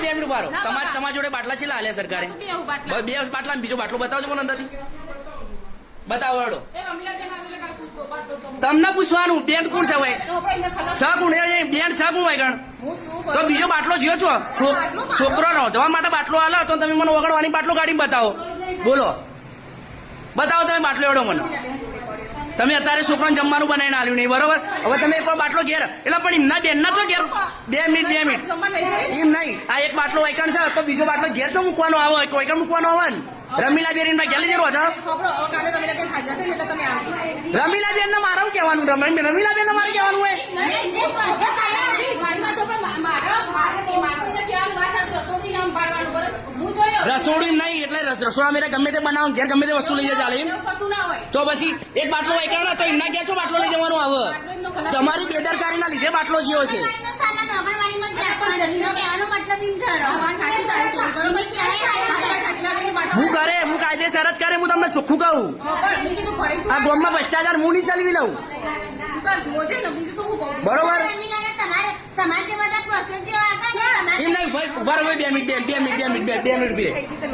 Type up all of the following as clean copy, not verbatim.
Minute ઉભા રહો. તમારા જોડે બાટલા છેલ્લા હાલ્યા સરકારે? 2 બાટલા બીજો બાટલો બતાવજો મને અંદરથી. બતાવો હેડો. તમને પૂછવાનું બેન કોણ છે? ભાઈ સ કોણ? બેન સ કોણ હોય ગણ? તો બીજો બાટલો જીઓ છો છોકરો નો જવા માટે બાટલો હાલો તો તમે મને વગાડવાની બાટલો કાઢીને બતાવો. બોલો બતાવો તમે બાટલો એડો મને. તમે અત્યારે છોકરાને જમવાનું બનાવીને આવ્યું નહીં બરોબર. હવે તમે એક બાટલો ઘેર એટલે પણ એમના બેન ના છો ઘેર 2 મિનિટ એમ નહીં. આ એક બાટલો વૈકણ છે તો બીજો બાટલો ઘેર છો મૂકવાનો આવે? વૈકણ મૂકવાનો આવે ને? રમીલા બેન ઘેર લઈ જરો હતા. રમીલા બેન ને મારે શું કહેવાનું? રમીલા બેન ને મારે કહેવાનું હોય? રસોડું નહીં એટલે રસોડા મેરે ગમે તે બનાવો ઘેર ગમે તે વસ્તુ લઈ જાય ચાલે એમ? તો પછી એક બાટલો વૈકણ તો એમના ઘેર છો બાટલો લઈ જવાનું આવે? તમારી બેદરકારીના લીધે બાટલો જીવો છે. હું કરે હું કાયદેસર જ કરે. હું તમને ચોખ્ખું કહું આ ગામમાં ભ્રષ્ટાચાર હું નહીં ચલાવી લઉં બરોબર. એમ નહીં ભાઈ ઉભા રહો. 2 મિનિટ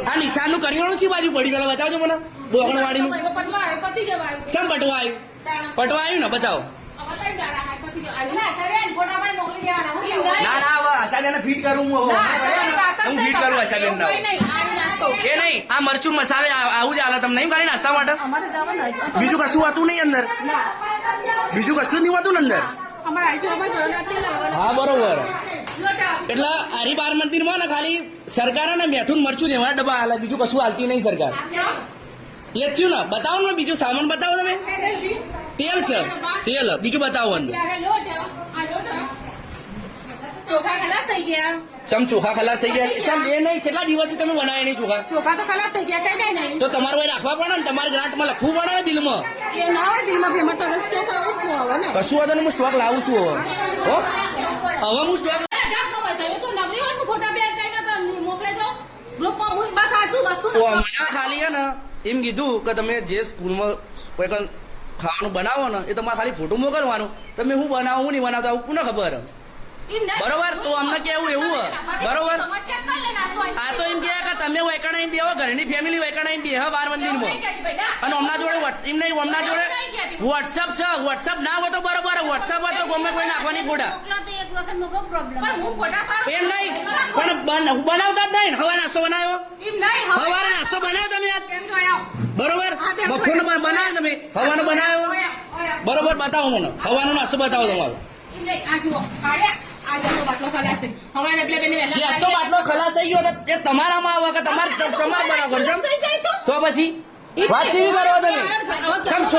આ નિશાન નું કરિયાણું છે બાજુ પડી પેલા બતાવજો મને. બોગણવાડી નું ચમ પટવા આવ્યું? પટવા આવ્યું ને બતાવો. ના હવે આશાબેન ફીટ કરું હું ફીટ કરું આશાબેન ના એ નહીં. આ મરચું મસાલે આવું જ હાલે તમને નહીં ખાલી નાસ્તા માટે? બીજું કશું હતું નહીં અંદર? બીજું કશું નહીં હતું ને અંદર? હા બરોબર. એટલે હરિબાર મંદિર માં ને ખાલી સરકાર ને મેઠું મરચું લેવા ડબ્બા હાલે બીજું કશું હાલતી નહીં સરકાર. એ જ થયું ને. બતાવો ને બીજું સામાન બતાવો તમે. તેલ છે તેલ બીજું બતાવો અંદર. ચોખા ખલાસ થઈ ગયા. ચમ ચોખા ખલાસ થઈ ગયા? ચમ એ નહીં કેટલા દિવસથી તમે બનાવ્યા નહીં ચોખા? ચોખા તો ખલાસ થઈ ગયા કઈ નહીં. તો તમારે રાખવા પડે ને. તમારે ગ્રાન્ટમાં લખવું પડે ને બિલમાં. એ ના હોય બિલમાં એમાં તો સ્ટોક આવે ને. કશું વાંધો નહીં હું સ્ટોક લાવું છું હવે. હવે હું સ્ટોક ખાલી હે ને એમ કીધું કે તમે જે સ્કૂલમાં કોઈ ખાવાનું બનાવો ને એ તમારે ખાલી ફોટો મોકલવાનું. તમે હું બનાવું હું નહીં બનાવતા આવું કોને ખબર? બરોબર. તો અમને કેવું એવું બરોબર. આ તો એમ કે તમે વૈકણા એમ બેહો ઘરની ફેમિલી વૈકણા એમ બેહ બાર મંદિરમાં અને હમણાં જોડે એમ નહીં હમણાં જોડે વોટ્સઅપ છે. વોટ્સઅપ ના હોય તો બરોબર. વોટ્સઅપ હોય તો ગમે કોઈ નાખવાની ફોટા એમ નહીં પણ બનાવતા જ નહીં. હવા નાસ્તો બનાવ્યો? હવારે નાસ્તો બનાવ્યો તમે આજ બરોબર? બપોરનો બનાવ્યો તમે? હવાનો બનાવ્યો બરોબર? બતાવો મને હવાનો નાસ્તો બતાવો તમારો. બાટલો ખલાસ થઈ ગયો એ તમારામાં આવે કે તમારે બનાવ કરશો તો પછી વાત સેવી કરો તમે.